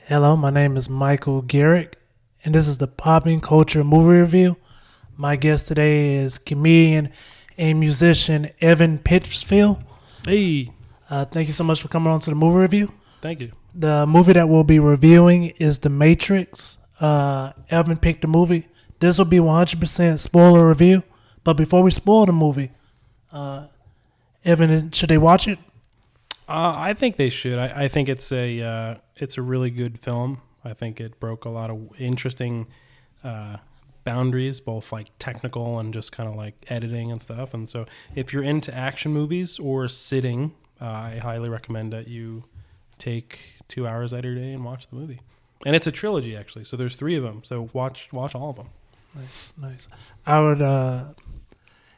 Hello, my name is Michael Garrick, and this is the PoppinCulture movie review. My guest today is comedian and musician Evan Pittfield. Hey, Thank you so much for coming on to the movie review. thank you. The movie that we'll be reviewing is The Matrix. Evan picked the movie. This will be 100% spoiler review. But before we spoil the movie, Evan, should they watch it? I think they should. I think it's a really good film. I think it broke a lot of interesting boundaries, both like technical and just kind of like editing and stuff. And so, if you're into action movies or sitting, I highly recommend that you take 2 hours out of your day and watch the movie. And it's a trilogy actually, so there's 3 of them. So watch all of them. Nice. I would,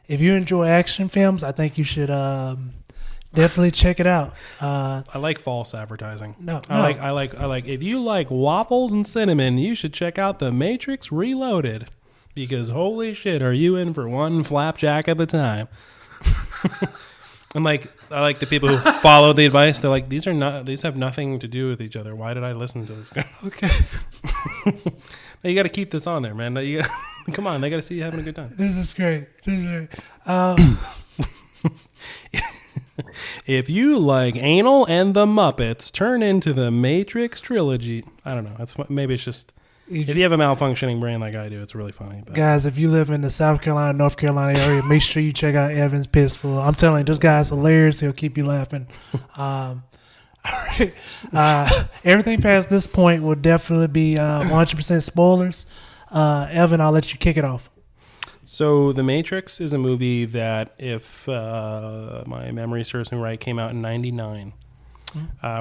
if you enjoy action films, I think you should definitely check it out. I like false advertising. No. I like. If you like waffles and cinnamon, you should check out The Matrix Reloaded, because holy shit, are you in for one flapjack at the time? And I like the people who follow the advice. They're like, these have nothing to do with each other. Why did I listen to this guy? Okay. You got to keep this on there, man. Come on, they got to see you having a good time. This is great. If you like anal and the Muppets, turn into the Matrix trilogy. I don't know. Maybe it's just if you have a malfunctioning brain like I do, it's really funny. But. Guys, if you live in the South Carolina, North Carolina area, make sure you check out Evan's Pittfield. I'm telling you, this guy's hilarious. He'll keep you laughing. All right. Everything past this point will definitely be 100% spoilers. Evan, I'll let you kick it off. So The Matrix is a movie that, if my memory serves me right, came out in 99,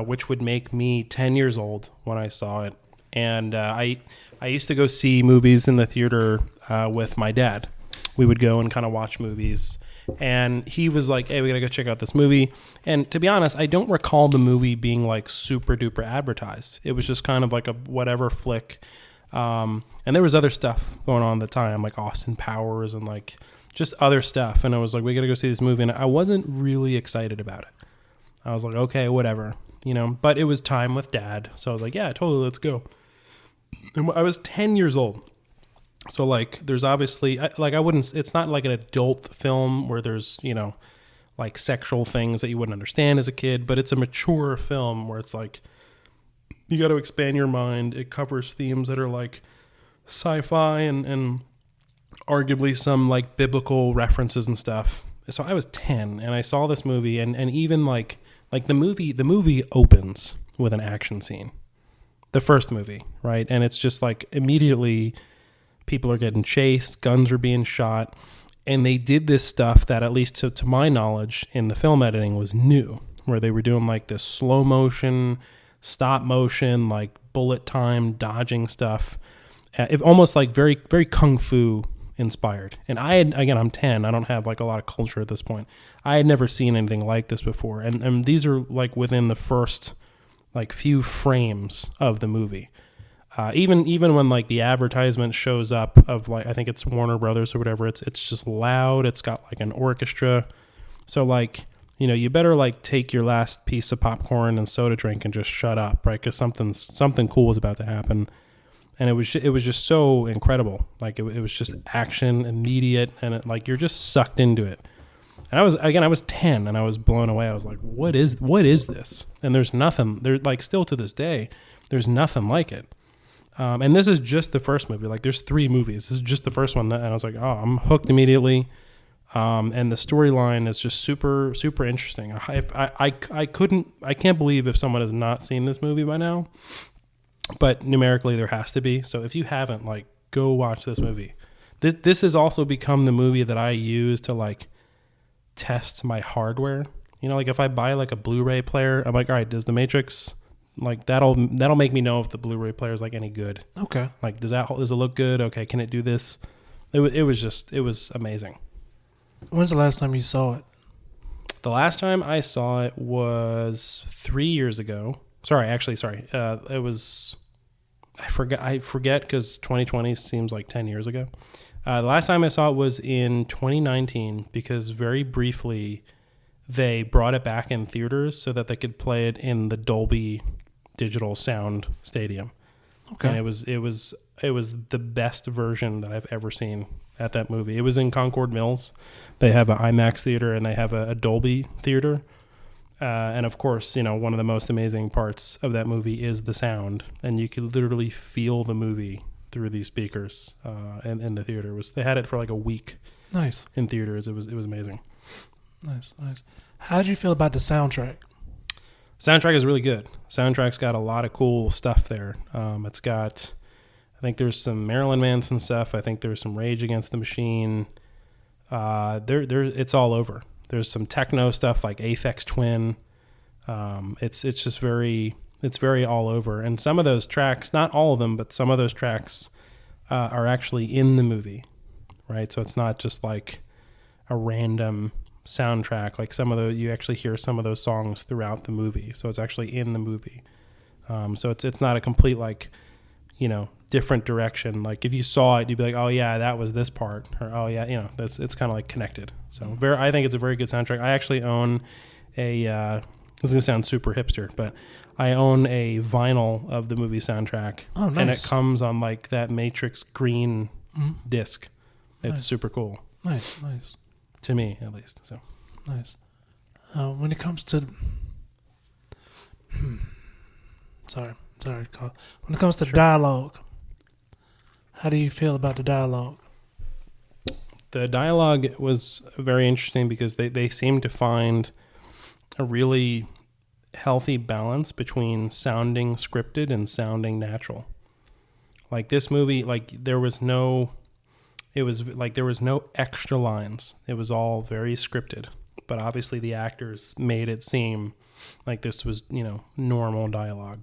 which would make me 10 years old when I saw it. And I used to go see movies in the theater with my dad. We would go and kind of watch movies. And he was like, hey, we got to go check out this movie. And to be honest, I don't recall the movie being like super duper advertised. It was just kind of like a whatever flick. And there was other stuff going on at the time, like Austin Powers and like just other stuff. And I was like, we got to go see this movie. And I wasn't really excited about it. I was like, okay, whatever, but it was time with dad. So I was like, yeah, totally. Let's go. And I was 10 years old. So like, there's obviously it's not like an adult film where there's, like sexual things that you wouldn't understand as a kid, but it's a mature film where it's like, you got to expand your mind. It covers themes that are like sci-fi and arguably some like biblical references and stuff. So I was 10 and I saw this movie and even like the movie opens with an action scene. The first movie, right? And it's just like immediately people are getting chased, guns are being shot, and they did this stuff that, at least to my knowledge in the film editing, was new, where they were doing like this slow motion, stop motion, like bullet time dodging stuff. Almost like very, very kung fu inspired. And I'm 10. I don't have like a lot of culture at this point. I had never seen anything like this before. And these are like within the first like few frames of the movie. Even when like the advertisement shows up of like, I think it's Warner Brothers or whatever, it's just loud. It's got like an orchestra. So like, you better like take your last piece of popcorn and soda drink and just shut up, right? Because something cool is about to happen. And it was just so incredible. Like it was just action, immediate, and like you're just sucked into it. And I was 10 and I was blown away. I was like, what is this? And there's nothing. There's like still to this day, there's nothing like it. And this is just the first movie. Like there's 3 movies. This is just the first one. And I was like, oh, I'm hooked immediately. And the storyline is just super, super interesting. I can't believe if someone has not seen this movie by now. But numerically, there has to be. So if you haven't, like, go watch this movie. This has also become the movie that I use to like test my hardware. Like if I buy like a Blu-ray player, I'm like, all right, does The Matrix, like that'll make me know if the Blu-ray player is like any good. Okay. Like does it look good? Okay, can it do this? It was amazing. When's the last time you saw it? The last time I saw it was 3 years ago. Sorry. It was. I forget because 2020 seems like 10 years ago. The last time I saw it was in 2019 because very briefly they brought it back in theaters so that they could play it in the Dolby digital sound stadium. Okay. And it was the best version that I've ever seen at that movie. It was in Concord Mills. They have an IMAX theater and they have a Dolby theater. And of course, one of the most amazing parts of that movie is the sound, and you could literally feel the movie through these speakers. And the theater they had it for like a week. Nice. In theaters. It was amazing. Nice. How did you feel about the soundtrack? Soundtrack is really good. Soundtrack's got a lot of cool stuff there. It's got, I think there's some Marilyn Manson stuff. I think there's some Rage Against the Machine. It's all over. There's some techno stuff like Aphex Twin. It's just very all over. And some of those tracks, not all of them, but some of those tracks are actually in the movie, right? So it's not just like a random soundtrack. Like you actually hear some of those songs throughout the movie. So it's actually in the movie. So it's not a complete different direction. Like if you saw it, you'd be like, oh yeah, that was this part, or oh yeah, it's kind of like connected. So I think it's a very good soundtrack. I actually own this is gonna sound super hipster, but I own a vinyl of the movie soundtrack. Oh, nice. And it comes on like that Matrix green disc. It's super cool. Nice. To me, at least. So nice. When it comes to sorry, Carl. When it comes to dialogue, how do you feel about the dialogue? The dialogue was very interesting because they seemed to find a really healthy balance between sounding scripted and sounding natural. Like this movie, there was no extra lines. It was all very scripted, but obviously the actors made it seem like this was, normal dialogue.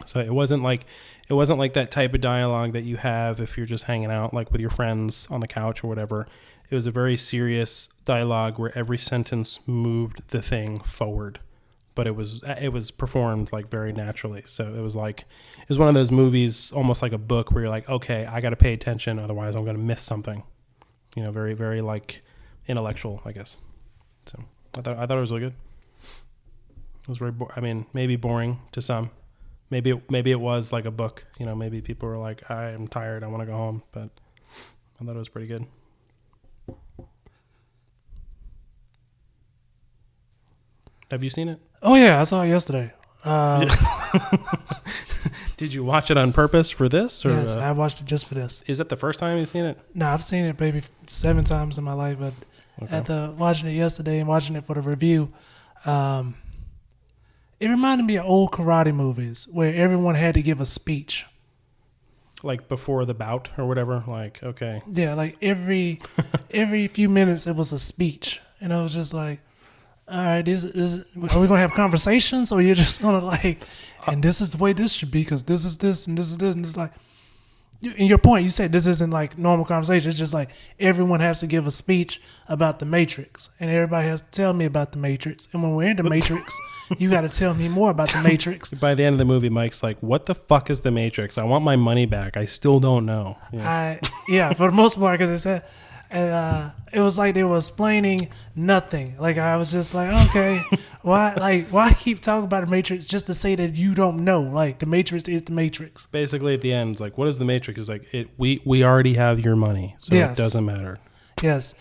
So it wasn't like that type of dialogue that you have if you're just hanging out like with your friends on the couch or whatever. It was a very serious dialogue where every sentence moved the thing forward, but it was performed like very naturally. So it was one of those movies, almost like a book, where you're like, okay, I got to pay attention, otherwise I'm going to miss something. Very, very like intellectual, I guess. So I thought it was really good. It was very, maybe boring to some. Maybe it was like a book. Maybe people were like, I am tired, I want to go home. But I thought it was pretty good. Have you seen it? Oh yeah, I saw it yesterday. Did you watch it on purpose for this? Or, yes, I watched it just for this. Is it the first time you've seen it? No, I've seen it maybe 7 times in my life, but after watching it yesterday and watching it for the review, it reminded me of old karate movies where everyone had to give a speech. Like before the bout or whatever? Like, okay. Yeah, like every few minutes it was a speech. And I was just like, all right, are we going to have conversations, or you're just going to and this is the way this should be because this is this and this is this. And it's like, in your point, you said this isn't like normal conversation. It's just like everyone has to give a speech about the Matrix, and everybody has to tell me about the Matrix. And when we're in the Matrix, you got to tell me more about the Matrix. By the end of the movie, Mike's like, what the fuck is the Matrix? I want my money back. I still don't know. Yeah, for the most part, because it said, and it was like they were explaining nothing. Like I was just like, okay, why keep talking about the Matrix just to say that you don't know? Like the Matrix is the Matrix. Basically, at the end, it's like, what is the Matrix? It's like we already have your money, so It doesn't matter. Yes.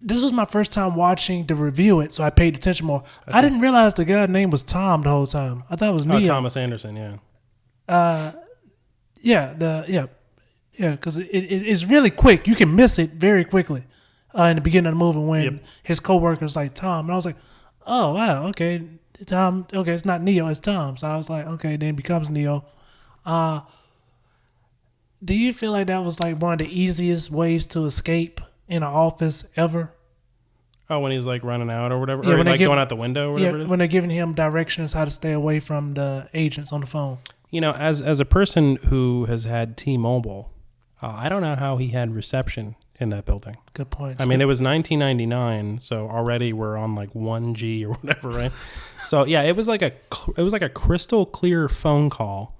This was my first time watching to review it, so I paid attention more. I didn't realize the guy's name was Tom the whole time. I thought it was Neo. Thomas Anderson, yeah. Yeah, because it's really quick. You can miss it very quickly in the beginning of the movie when his coworker's like Tom, and I was like, oh wow, okay, Tom. Okay, it's not Neo, it's Tom. So I was like, okay, then it becomes Neo. Do you feel like that was like one of the easiest ways to escape in an office ever? Oh, when he's like running out or whatever, or like going out the window or whatever it is? When they're giving him directions how to stay away from the agents on the phone. As a person who has had T-Mobile, I don't know how he had reception in that building. Good point. I mean, it was 1999, so already we're on like 1G or whatever, right? So yeah, it was like a crystal clear phone call.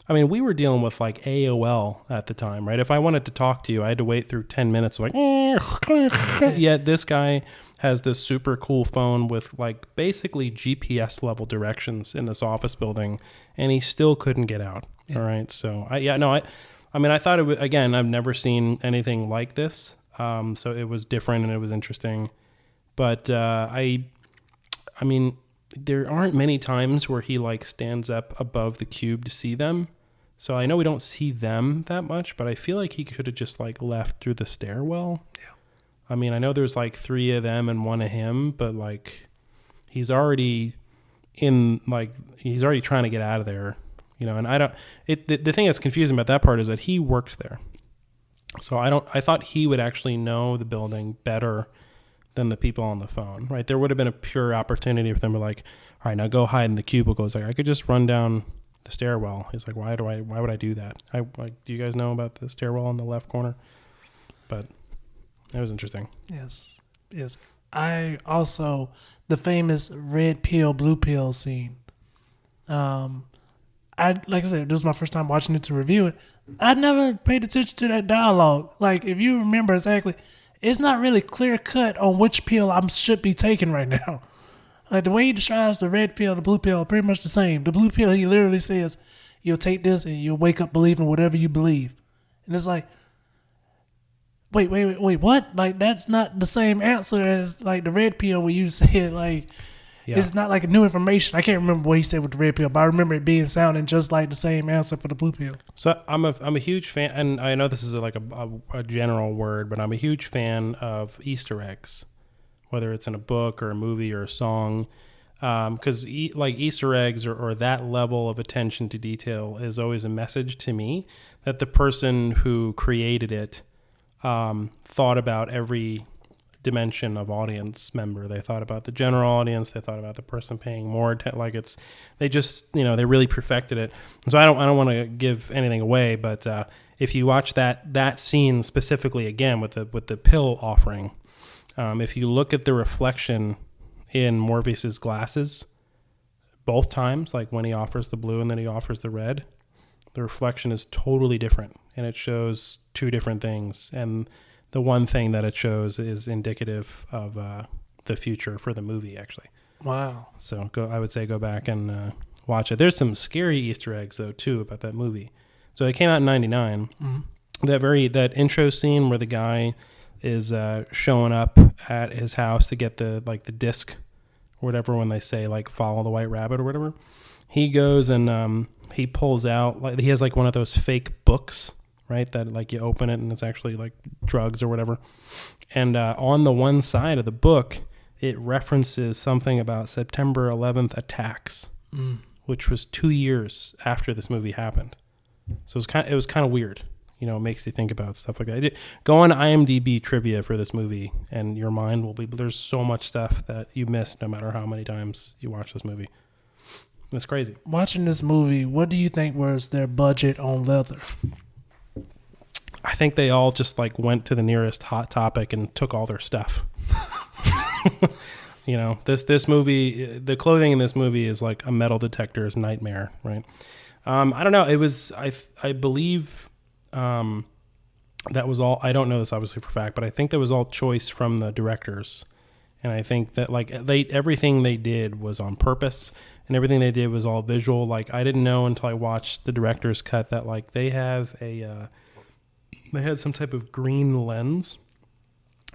I mean, we were dealing with like AOL at the time, right? If I wanted to talk to you, I had to wait through 10 minutes. Like, yet this guy has this super cool phone with like basically GPS level directions in this office building, and he still couldn't get out. Yeah. All right. So I mean, I thought it was, again, I've never seen anything like this. So it was different and it was interesting, but, I mean, there aren't many times where he like stands up above the cube to see them. So I know we don't see them that much, but I feel like he could have just like left through the stairwell. Yeah. I mean, I know there's like 3 of them and 1 of him, but like he's already trying to get out of there, you know, and the thing that's confusing about that part is that he works there. So I thought he would actually know the building better than the people on the phone, right? There would have been a pure opportunity for them to like, all right, now go hide in the cubicles. Like I could just run down the stairwell. He's like, why would I do that? Do you guys know about the stairwell in the left corner? But it was interesting. Yes. I also, the famous red pill, blue pill scene. Like I said, this was my first time watching it to review it. I never paid attention to that dialogue. Like, if you remember exactly, it's not really clear cut on which pill I should be taking right now. Like, the way he describes the red pill, the blue pill are pretty much the same. The blue pill, he literally says, you'll take this and you'll wake up believing whatever you believe. And it's like, wait, what? Like, that's not the same answer as, like, the red pill where you said, like, yeah. It's not like a new information. I can't remember what he said with the red pill, but I remember it sounding just like the same answer for the blue pill. So I'm a huge fan, and I know this is like a general word, but I'm a huge fan of Easter eggs, whether it's in a book or a movie or a song, because like Easter eggs or that level of attention to detail is always a message to me that the person who created it thought about every dimension of audience member. They thought about the general audience. They thought about the person paying more. They just, they really perfected it. So I don't want to give anything away, but if you watch that scene specifically again with the pill offering, if you look at the reflection in Morpheus's glasses, both times, like when he offers the blue and then he offers the red, the reflection is totally different, and it shows 2 different things. And the one thing that it shows is indicative of the future for the movie, actually. Wow. So I would say go back and watch it. There's some scary Easter eggs, though, too, about that movie. So it came out in 99. Mm-hmm. That intro scene where the guy is showing up at his house to get the disc or whatever when they say, like, follow the white rabbit or whatever. He goes and he pulls out, like, he has, like, one of those fake books, right? That like you open it and it's actually like drugs or whatever. And on the one side of the book, it references something about September 11th attacks, which was 2 years after this movie happened. So it was kind of weird. It makes you think about stuff like that. Go on IMDb trivia for this movie and your mind will be, there's so much stuff that you missed no matter how many times you watch this movie. It's crazy. Watching this movie, what do you think was their budget on leather? I think they all just like went to the nearest Hot Topic and took all their stuff. This movie, the clothing in this movie is like a metal detector's nightmare, right? I don't know. It was, I believe, that was all. I don't know this obviously for a fact, but I think that was all choice from the directors, and I think that like everything they did was on purpose, and everything they did was all visual. Like I didn't know until I watched the director's cut that like they have they had some type of green lens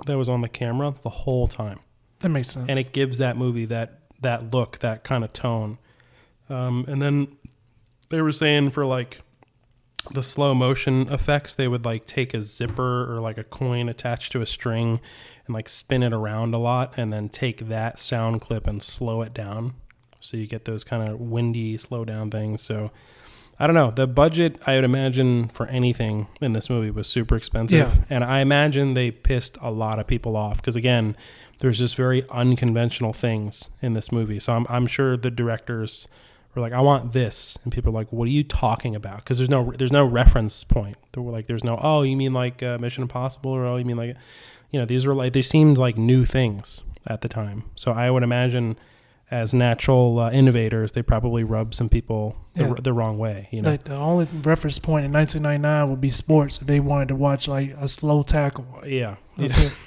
that was on the camera the whole time. That makes sense. And it gives that movie that look, that kind of tone. And then they were saying for like the slow motion effects, they would like take a zipper or like a coin attached to a string and like spin it around a lot and then take that sound clip and slow it down. So you get those kind of windy, slow down things. So I don't know. The budget, I would imagine, for anything in this movie was super expensive. Yeah. And I imagine they pissed a lot of people off because, again, there's just very unconventional things in this movie. So I'm sure the directors were like, I want this. And people are like, what are you talking about? Because there's no reference point. They were like, there's no, oh, you mean like Mission Impossible? Or, oh, you mean like, these were like, they seemed like new things at the time. So I would imagine as natural innovators, they probably rubbed some people the wrong way. Like the only reference point in 1999 would be sports. They wanted to watch like a slow tackle. Yeah. That's it.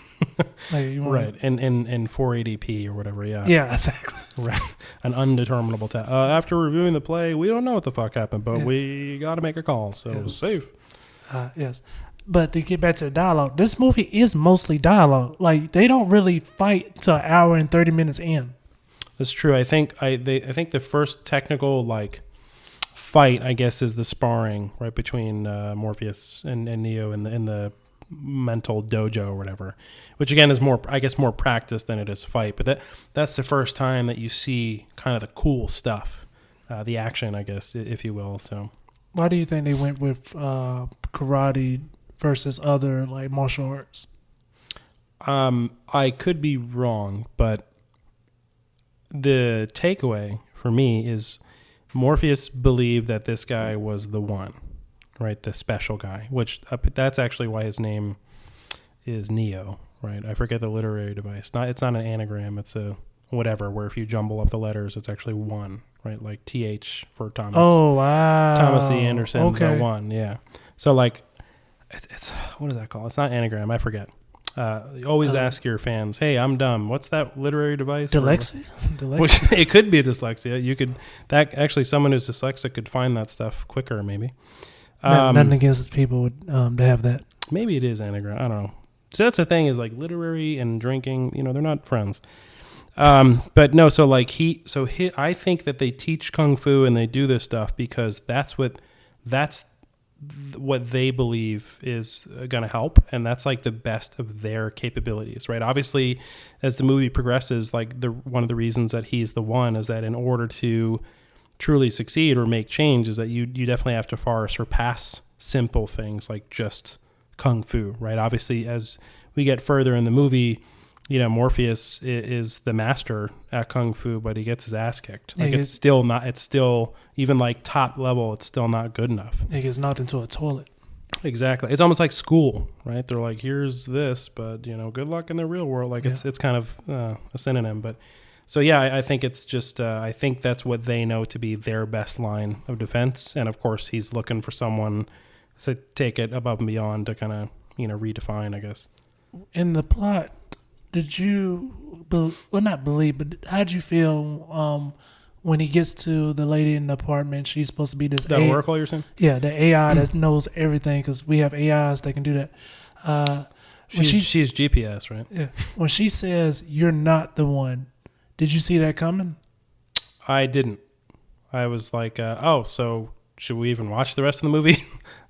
Like, you want Right, in 480p or whatever, yeah. Yeah, exactly. Right. An undeterminable after reviewing the play, we don't know what the fuck happened, but Yeah. we got to make a call, so Yes. safe. Yes. But to get back to the dialogue, this movie is mostly dialogue. Like, they don't really fight till an hour and 30 minutes in. That's true. I think think the first technical like fight, I guess, is the sparring right between Morpheus and Neo in the mental dojo or whatever, which again is more, I guess, more practice than it is fight. But that's the first time that you see kind of the cool stuff, the action, I guess, if you will. So Why do you think they went with karate versus other like martial arts? I could be wrong, but the takeaway for me is Morpheus believed that this guy was the one, right? The special guy, which that's actually why his name is Neo, right? I forget the literary device. It's not an anagram. It's a whatever, where if you jumble up the letters, it's actually one, right? Like TH for Thomas. Oh, wow. Thomas E. Anderson, Okay. the one, yeah. So like, it's what is that called? It's not anagram. I forget. You always ask your fans, "Hey, I'm dumb. What's that literary device?" Dyslexia? Which it could be dyslexia. You could someone who's dyslexic could find that stuff quicker, maybe. Nothing against people to have that. Maybe it is anagram. I don't know. So that's the thing is like literary and drinking. You know, they're not friends. But no. So like I think that they teach kung fu and they do this stuff because that's what they believe is going to help, and that's like the best of their capabilities, right? Obviously, as the movie progresses, like one of the reasons that he's the one is that in order to truly succeed or make change is that you definitely have to far surpass simple things like just kung fu, right? Obviously, as we get further in the movie, you know, Morpheus is the master at kung fu, but he gets his ass kicked. Like it's still even like top level, it's still not good enough. It gets knocked into a toilet. Exactly. It's almost like school, right? They're like, here's this, but you know, good luck in the real world. Like it's kind of a synonym, but so yeah, I think it's just, I think that's what they know to be their best line of defense. And of course he's looking for someone to take it above and beyond to kind of, you know, redefine, I guess. In the plot, did you, not believe, but how'd you feel when he gets to the lady in the apartment? She's supposed to be this... That Oracle you're saying? Yeah, the AI that knows everything, because we have AIs that can do that. She's GPS, right? Yeah. When she says, "You're not the one," did you see that coming? I didn't. I was like, so should we even watch the rest of the movie?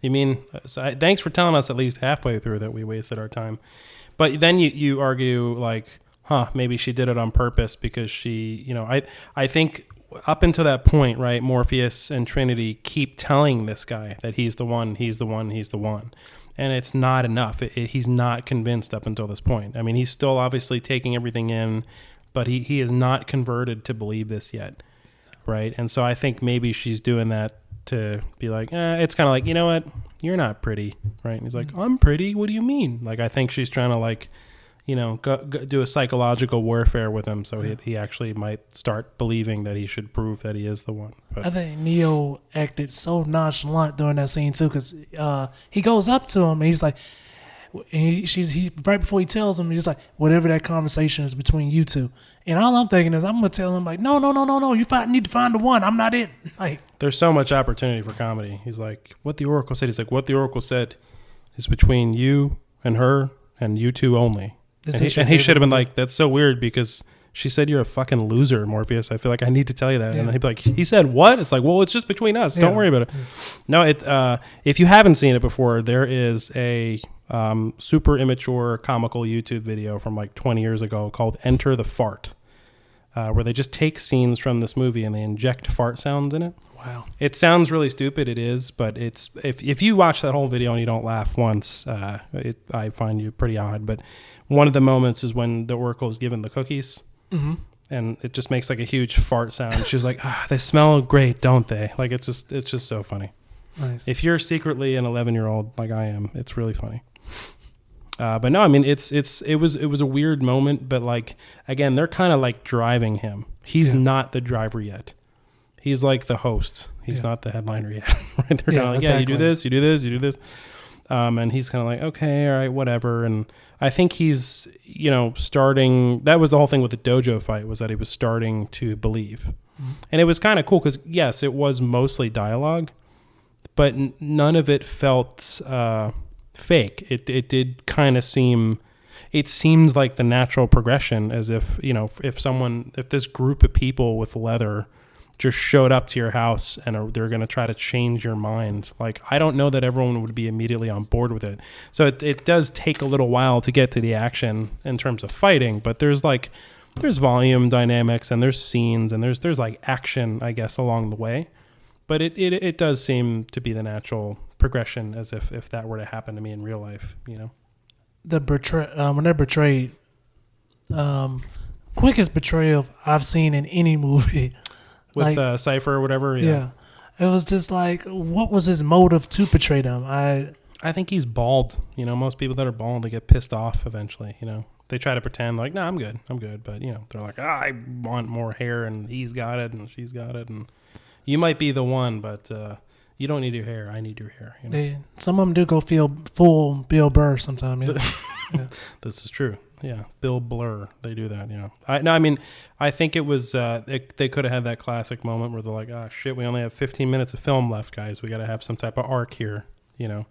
You mean, thanks for telling us at least halfway through that we wasted our time. But then you argue like, maybe she did it on purpose because she, you know, I think up until that point, right, Morpheus and Trinity keep telling this guy that he's the one, he's the one, he's the one. And it's not enough. He's not convinced up until this point. I mean, he's still obviously taking everything in, but he is not converted to believe this yet, right? And so I think maybe she's doing that to be like, it's kind of like, you know what, you're not pretty, right? And he's like, I'm pretty, what do you mean? Like, I think she's trying to like, you know, go do a psychological warfare with him so he actually might start believing that he should prove that he is the one. But I think Neo acted so nonchalant during that scene too, because he goes up to him and he's like, he right before he tells him, he's like, whatever that conversation is between you two. And all I'm thinking is, I'm gonna tell him like, no, you need to find the one. I'm not it. Like, there's so much opportunity for comedy. He's like, what the Oracle said. He's like, what the Oracle said is between you and her and you two only. And he should have been like, that's so weird because she said you're a fucking loser, Morpheus. I feel like I need to tell you that. Yeah. And he'd be like, he said what? It's like, well, it's just between us. Don't worry about it. No, if you haven't seen it before, there is a super immature comical YouTube video from like 20 years ago called Enter the Fart, where they just take scenes from this movie and they inject fart sounds in it. Wow. It sounds really stupid. It is, but it's if you watch that whole video and you don't laugh once, I find you pretty odd. But one of the moments is when the Oracle is given the cookies, and it just makes like a huge fart sound. She's like, they smell great, don't they? Like it's just so funny. Nice. If you're secretly an 11-year-old like I am, it's really funny. But no, I mean it was a weird moment, but like again, they're kind of like driving him. He's not the driver yet. He's like the host. He's not the headliner yet. Right? They're kind of like, you do this, you do this, you do this. And he's kind of like, okay, all right, whatever. And I think he's, starting. That was the whole thing with the dojo fight, was that he was starting to believe. And it was kind of cool because, yes, it was mostly dialogue, but none of it felt fake. It did kind of seem, it seemed like the natural progression, as if, if this group of people with leather just showed up to your house and they're going to try to change your mind. Like, I don't know that everyone would be immediately on board with it. So it does take a little while to get to the action in terms of fighting, but there's volume dynamics and there's scenes and there's like action, I guess, along the way. But it does seem to be the natural progression, as if that were to happen to me in real life, The when they're betrayed, quickest betrayal I've seen in any movie. With Cypher or whatever, yeah. It was just like, what was his motive to betray them? I think he's bald. Most people that are bald, they get pissed off eventually, They try to pretend like, no, I'm good. But, they're like, I want more hair, and he's got it, and she's got it, and you might be the one, but you don't need your hair. I need your hair. Some of them do go feel full Bill Burr sometimes. Yeah. This is true. Yeah, Bill Blur, they do that. I think it was they could have had that classic moment where they're like, "Oh shit, we only have 15 minutes of film left, guys. We got to have some type of arc here." Yeah.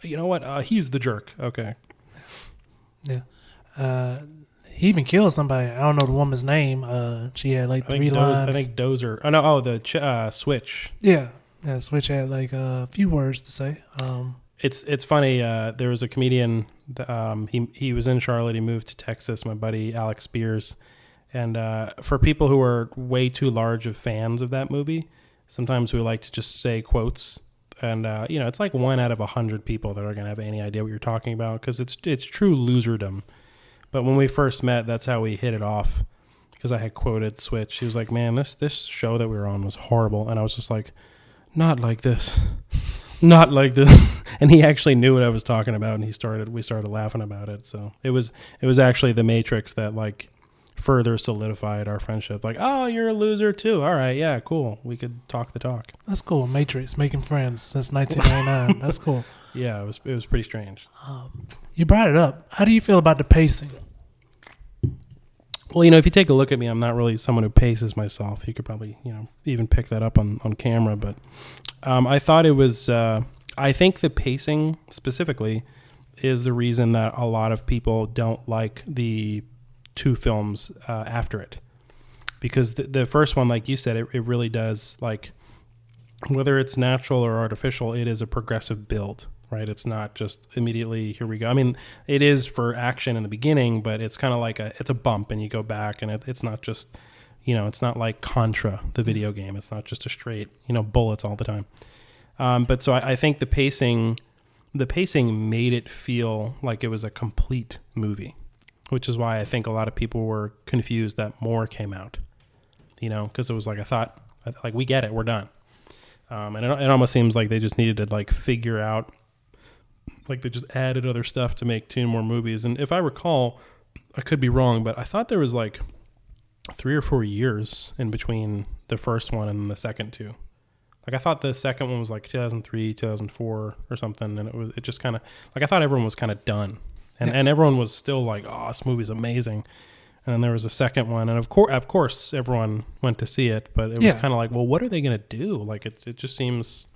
You know what? He's the jerk. Okay. Yeah. He even killed somebody. I don't know the woman's name. She had like 3 lines. I think Dozer. Oh no. Oh, the Switch. Yeah. Switch had like a few words to say. It's funny. There was a comedian. He was in Charlotte. He moved to Texas. My buddy Alex Spears. And for people who are way too large of fans of that movie, sometimes we like to just say quotes. And it's like 1 out of 100 people that are going to have any idea what you're talking about, because it's true loserdom. But when we first met, that's how we hit it off, because I had quoted Switch. He was like, "Man, this show that we were on was horrible," and I was just like, "Not like this." Not like this. And he actually knew what I was talking about, and we started laughing about it. So it was actually The Matrix that like further solidified our friendship. Like, oh, you're a loser too. All right, yeah, cool. We could talk the talk. That's cool. Matrix, making friends since 1999. That's cool. Yeah, it was pretty strange. You brought it up. How do you feel about the pacing? Well, if you take a look at me, I'm not really someone who paces myself. You could probably, even pick that up on camera. But I thought it was, I think the pacing specifically is the reason that a lot of people don't like the 2 films after it. Because the first one, like you said, it really does, like, whether it's natural or artificial, it is a progressive build. Right, it's not just immediately here we go. I mean, it is for action in the beginning, but it's kind of like it's a bump, and you go back, and it's not just, it's not like Contra, the video game. It's not just a straight, bullets all the time. But so I think the pacing made it feel like it was a complete movie, which is why I think a lot of people were confused that more came out. Because it was like, I thought, like, we get it, we're done. And it almost seems like they just needed to like figure out. Like they just added other stuff to make 2 more movies. And if I recall, I could be wrong, but I thought there was like 3 or 4 years in between the first one and the second 2. Like I thought the second one was like 2003, 2004 or something. And it just kind of, like I thought everyone was kind of done. And everyone was still like, oh, this movie's amazing. And then there was a second one. And of course, everyone went to see it. But it was kind of like, well, what are they going to do? Like it just seems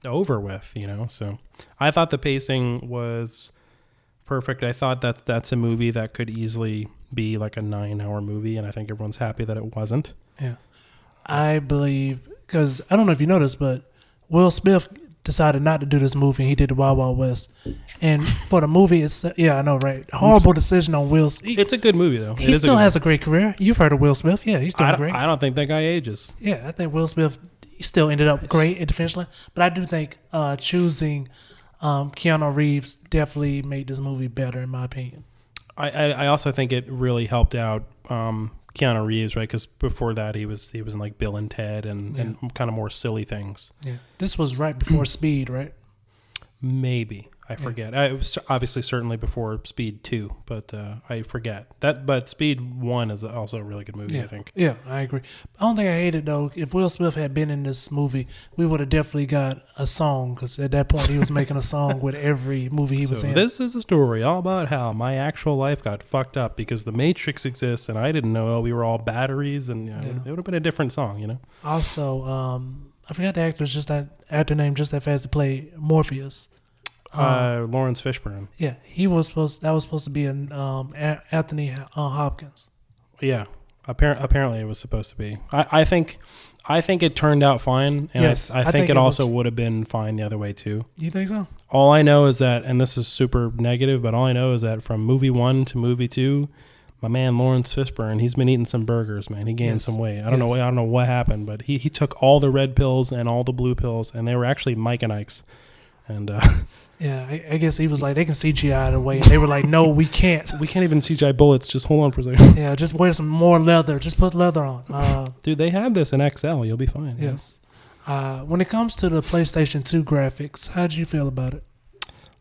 over with, So I thought the pacing was perfect. I thought that's a movie that could easily be like a 9-hour movie, and I think everyone's happy that it wasn't. Yeah, I believe, because I don't know if you noticed, but Will Smith decided not to do this movie. He did the Wild Wild West, and for the movie, I know, right? Horrible decision on Will. It's a good movie though. He still has a great career. You've heard of Will Smith? Yeah, he's doing great. I don't think that guy ages. Yeah, I think Will Smith still ended up great at the finish line. But I do think choosing Keanu Reeves definitely made this movie better, in my opinion. I also think it really helped out Keanu Reeves, right? Because before that, he was in like Bill and Ted and kind of more silly things. Yeah, this was right before Speed, right? Maybe. I forget. It was obviously certainly before Speed 2, but I forget that. But Speed 1 is also a really good movie, I think. Yeah, I agree. I don't think I hate it though. If Will Smith had been in this movie, we would have definitely got a song, because at that point he was making a song with every movie he was in. This is a story all about how my actual life got fucked up because the Matrix exists and I didn't know we were all batteries, and it would have been a different song, you know. Also, I forgot the actor name just that fast to play Morpheus. Lawrence Fishburne. Yeah, that was supposed to be Anthony Hopkins. Yeah, apparently it was supposed to be. I think it turned out fine, and yes, I think it also would have been fine the other way too. You think so? All I know is that, and this is super negative, but all I know is that from movie 1 to movie 2, my man Lawrence Fishburne, he's been eating some burgers, man. He gained some weight. I don't know what happened, but he took all the red pills and all the blue pills, and they were actually Mike and Ike's. And yeah, I guess he was like, they can CGI the way, and they were like, no, we can't. We can't even CGI bullets. Just hold on for a second. Yeah, just wear some more leather. Just put leather on. Dude, they have this in XL. You'll be fine. Yes. When it comes to the PlayStation 2 graphics, how did you feel about it?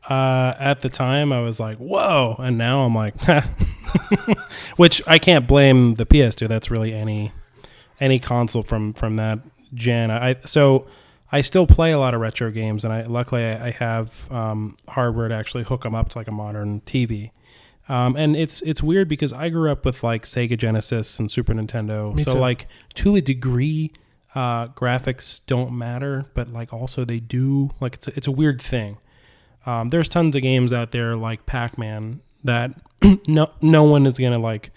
At the time, I was like, whoa. And now I'm like, which I can't blame the PS2. That's really any console from that gen. So I still play a lot of retro games, and luckily I have hardware to actually hook them up to like a modern TV. And it's weird because I grew up with like Sega Genesis and Super Nintendo. Me so too. Like to a degree, graphics don't matter, but like also they do. Like it's a weird thing. There's tons of games out there like Pac-Man that no one is gonna like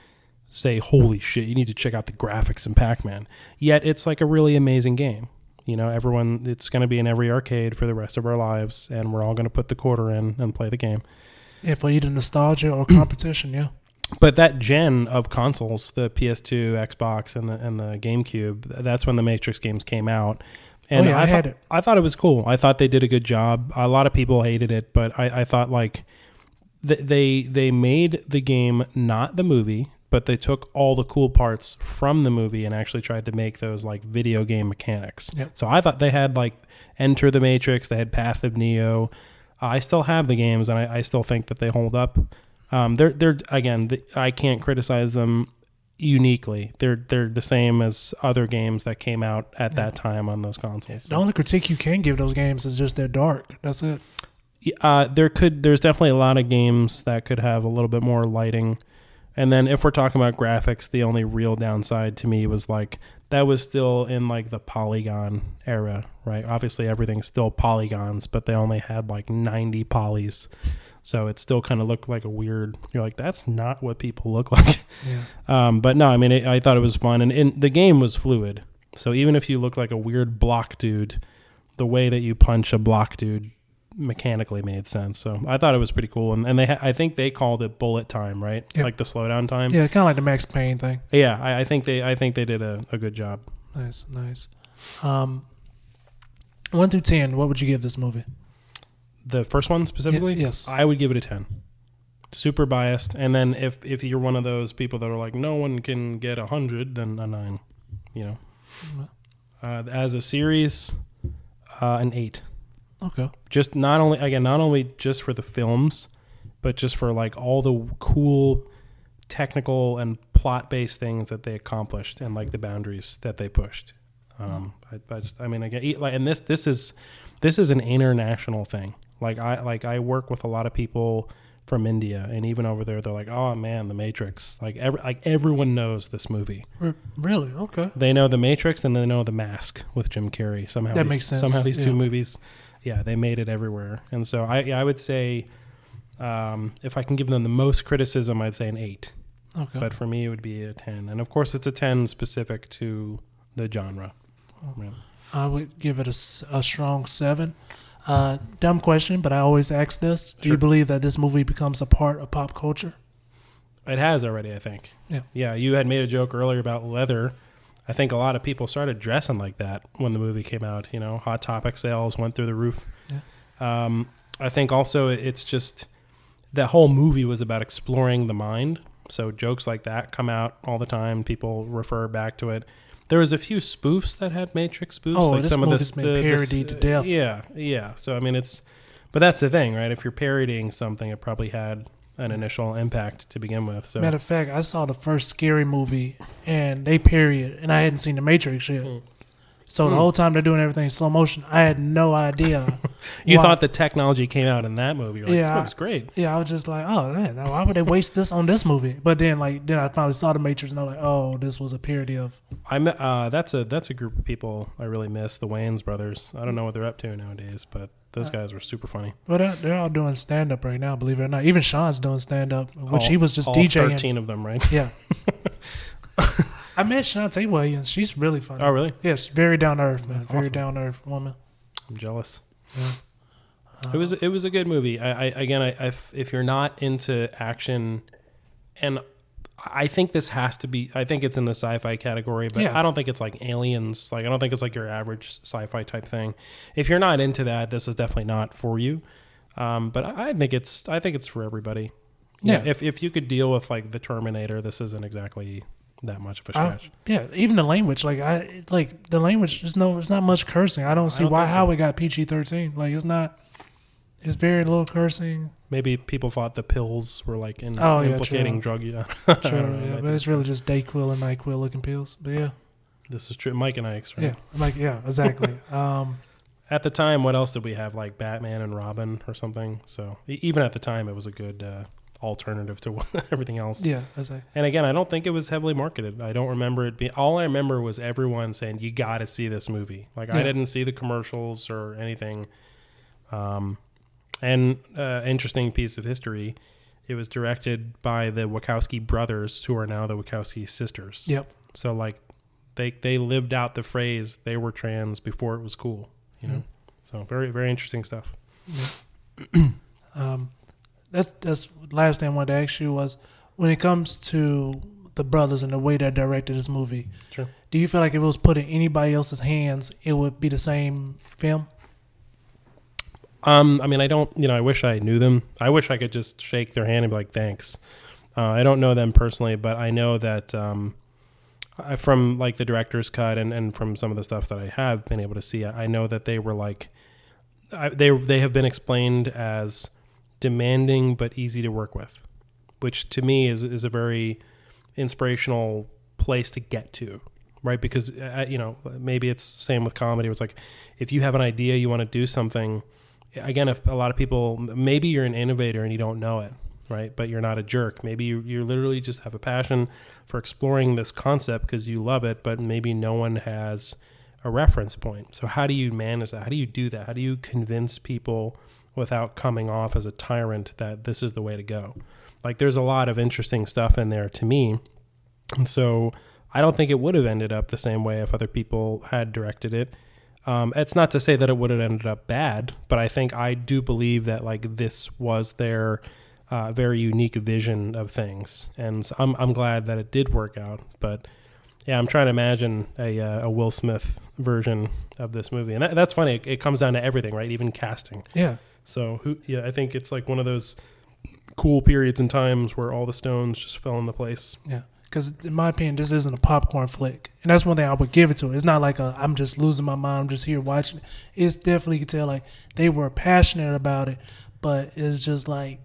say, holy shit, you need to check out the graphics in Pac-Man. Yet it's like a really amazing game. You know, it's going to be in every arcade for the rest of our lives, and we're all going to put the quarter in and play the game. Yeah, for either nostalgia or competition, yeah. But that gen of consoles, the PS2, Xbox, and the GameCube, that's when the Matrix games came out. And I had it. I thought it was cool. I thought they did a good job. A lot of people hated it, but I thought like they made the game not the movie, but they took all the cool parts from the movie and actually tried to make those like video game mechanics. Yep. So I thought they had like Enter the Matrix, they had Path of Neo. I still have the games, and I still think that they hold up. They're again, I can't criticize them uniquely. They're the same as other games that came out at that time on those consoles. The only critique you can give those games is just they're dark. That's it. There's definitely a lot of games that could have a little bit more lighting. And then if we're talking about graphics, the only real downside to me was like that was still in like the polygon era, right? Obviously everything's still polygons, but they only had like 90 polys. So it still kind of looked like a weird, you're like, that's not what people look like. Yeah. But no, I mean, I thought it was fun, and the game was fluid. So even if you look like a weird block dude, the way that you punch a block dude mechanically made sense. So I thought it was pretty cool. And I think they called it bullet time, right? Yep. Like the slowdown time. Yeah, kind of like the Max Payne thing. Yeah, I think they did a good job. Nice. 1 through 10, what would you give this movie? The first one specifically? Yes. I would give it a 10. Super biased. And then if you're one of those people that are like, no one can get 100, then a 9. You know. As a series, an 8. Okay. Just not only just for the films, but just for like all the cool technical and plot-based things that they accomplished and like the boundaries that they pushed. And this is an international thing. I work with a lot of people from India, and even over there, they're like, "Oh man, The Matrix!" Everyone knows this movie. Really? Okay. They know The Matrix, and they know The Mask with Jim Carrey. Somehow that makes sense. Somehow these two movies, they made it everywhere. And so I would say, if I can give them the most criticism, I'd say an 8. Okay. But for me, it would be a 10, and of course, it's a 10 specific to the genre. Yeah. I would give it a strong 7. Dumb question, but I always ask this. Do you believe that this movie becomes a part of pop culture? It has already, I think. Yeah. Yeah, you had made a joke earlier about leather. I think a lot of people started dressing like that when the movie came out. You know, Hot Topic sales went through the roof. Yeah. I think also it's just that whole movie was about exploring the mind. So jokes like that come out all the time. People refer back to it. There was a few spoofs that had Matrix spoofs. Oh, like this movie's been parodied to death. Yeah. So I mean, But that's the thing, right? If you're parodying something, it probably had an initial impact to begin with. So Matter of fact, I saw the first Scary movie, and they period, and I hadn't seen The Matrix yet. So the whole time they're doing everything in slow motion, I had no idea. You thought the technology came out in that movie. You're like, this movie's great. Yeah, I was just like, oh man, why would they waste this on this movie? But then I finally saw The Matrix, and I was like, oh, this was a parody of. That's a group of people I really miss, the Wayans brothers. I don't know what they're up to nowadays, but those guys were super funny. But they're all doing stand up right now, believe it or not. Even Sean's doing stand up, which he was just all DJing. 13 of them, right? Yeah. I met Shantae Williams. She's really funny. Oh, really? Yes, very down to earth, man. That's Very awesome. down to earth woman. I'm jealous. Yeah. It was a good movie. If you're not into action, and I think this has to be. I think it's in the sci-fi category, but I don't think it's like Aliens. Like I don't think it's like your average sci-fi type thing. If you're not into that, this is definitely not for you. But I think it's for everybody. Yeah. If you could deal with like the Terminator, this isn't exactly that much of a stretch. Even the language, the language. It's not much cursing. I don't see how it got PG-13. Like it's not. It's very little cursing. Maybe people thought the pills were like implicating drug. Yeah, true. But it's really just Dayquil and NyQuil looking pills. But yeah, this is true. Mike and Ike's, right? Yeah, exactly. At the time, what else did we have? Like Batman and Robin or something. So even at the time, it was a good alternative to everything else. Yeah, exactly. And again, I don't think it was heavily marketed. I don't remember it being. All I remember was everyone saying, "You got to see this movie." Like I didn't see the commercials or anything. And interesting piece of history, it was directed by the Wachowski brothers, who are now the Wachowski sisters. Yep. So like, they lived out the phrase they were trans before it was cool. You know, so very very interesting stuff. Yeah. That's last thing I wanted to ask you was, when it comes to the brothers and the way they directed this movie, sure. Do you feel like if it was put in anybody else's hands, it would be the same film? I mean, I wish I knew them. I wish I could just shake their hand and be like, thanks. I don't know them personally, but I know that from like the director's cut and from some of the stuff that I have been able to see, I know that they were like, they have been explained as demanding but easy to work with, which to me is a very inspirational place to get to, right? Because, maybe it's the same with comedy. It's like, if you have an idea, you want to do something. Again, if a lot of people, maybe you're an innovator and you don't know it, right? But you're not a jerk. Maybe you literally just have a passion for exploring this concept because you love it, but maybe no one has a reference point. So how do you manage that? How do you do that? How do you convince people without coming off as a tyrant that this is the way to go? Like there's a lot of interesting stuff in there to me. And so I don't think it would have ended up the same way if other people had directed it. It's not to say that it would have ended up bad, but I do believe that like this was their very unique vision of things, and so I'm glad that it did work out. But yeah, I'm trying to imagine a Will Smith version of this movie, and that's funny. It comes down to everything, right? Even casting. Yeah. So I think it's like one of those cool periods in times where all the stones just fell into place. Yeah. Because in my opinion, this isn't a popcorn flick. And that's one thing I would give it to. It's not like I'm just losing my mind, I'm just here watching it. It's definitely, you can tell, like, they were passionate about it. But it's just like,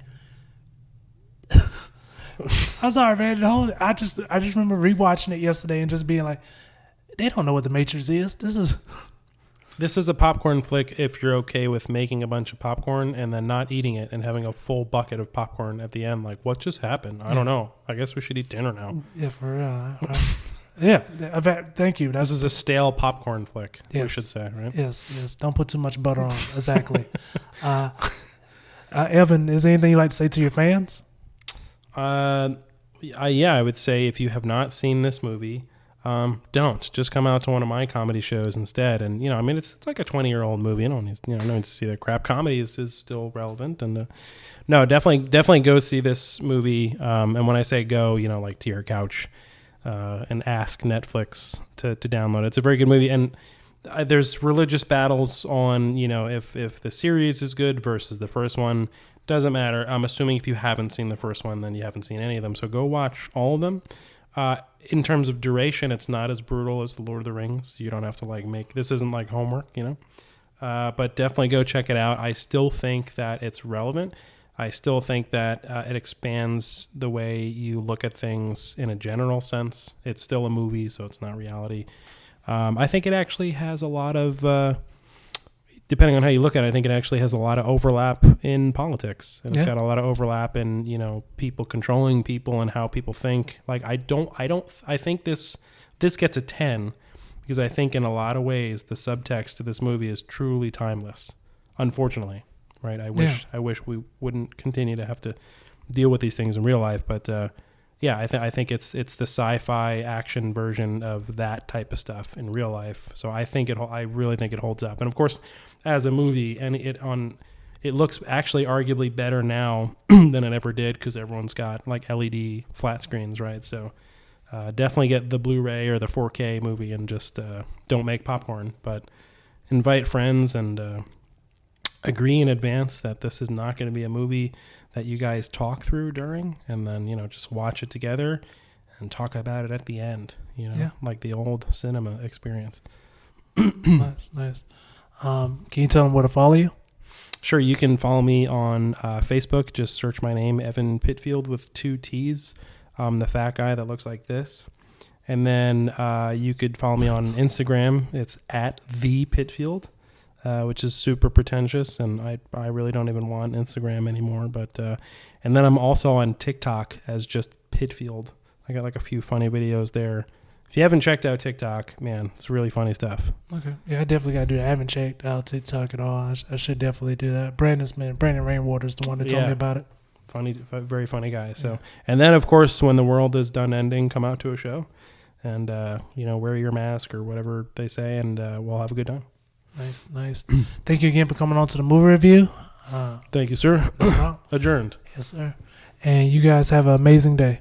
I'm sorry, man. I just remember rewatching it yesterday and just being like, they don't know what The Matrix is. This is a popcorn flick if you're okay with making a bunch of popcorn and then not eating it and having a full bucket of popcorn at the end. Like, what just happened? I don't know. I guess we should eat dinner now. Yeah, for real. Yeah, thank you. This is a stale popcorn flick, yes. We should say, right? Yes. Don't put too much butter on. Exactly. Evan, is there anything you'd like to say to your fans? I would say if you have not seen this movie, don't just come out to one of my comedy shows instead. And it's like a 20-year-old movie. You don't need to see that crap. Comedy is still relevant. And no, definitely go see this movie. And when I say go, like to your couch, and ask Netflix to download it. It's a very good movie. And there's religious battles on if the series is good versus the first one. Doesn't matter. I'm assuming if you haven't seen the first one, then you haven't seen any of them. So go watch all of them. In terms of duration, it's not as brutal as The Lord of the Rings. You don't have to this isn't like homework, But definitely go check it out. I still think that it's relevant. I still think that it expands the way you look at things in a general sense. It's still a movie, so it's not reality. I think it actually has a lot of, depending on how you look at it, I think it actually has a lot of overlap in politics. And it's got a lot of overlap in, people controlling people and how people think. Like, I think this gets a 10 because I think in a lot of ways the subtext to this movie is truly timeless, unfortunately. Right. I wish we wouldn't continue to have to deal with these things in real life. But I think it's the sci-fi action version of that type of stuff in real life. So I really think it holds up. And of course, as a movie, and it looks actually arguably better now than it ever did because everyone's got like LED flat screens, right? So definitely get the Blu-ray or the 4K movie and just don't make popcorn, but invite friends and agree in advance that this is not going to be a movie that you guys talk through during, and then just watch it together and talk about it at the end. Like the old cinema experience. Nice. Can you tell them where to follow you? Sure, you can follow me on Facebook. Just search my name, Evan Pittfield, with 2 T's. The fat guy that looks like this. And then you could follow me on Instagram. It's at the Pittfield. Which is super pretentious, and I really don't even want Instagram anymore. But and then I'm also on TikTok as just Pittfield. I got like a few funny videos there. If you haven't checked out TikTok, man, it's really funny stuff. Okay, yeah, I definitely got to do that. I haven't checked out TikTok at all. I should definitely do that. Brandon Rainwater's the one that told me about it. Funny, very funny guy. So, and then of course, when the world is done ending, come out to a show, and wear your mask or whatever they say, and we'll have a good time. Nice. Thank you again for coming on to the movie review. Thank you, sir. No problem. Adjourned. Yes, sir. And you guys have an amazing day.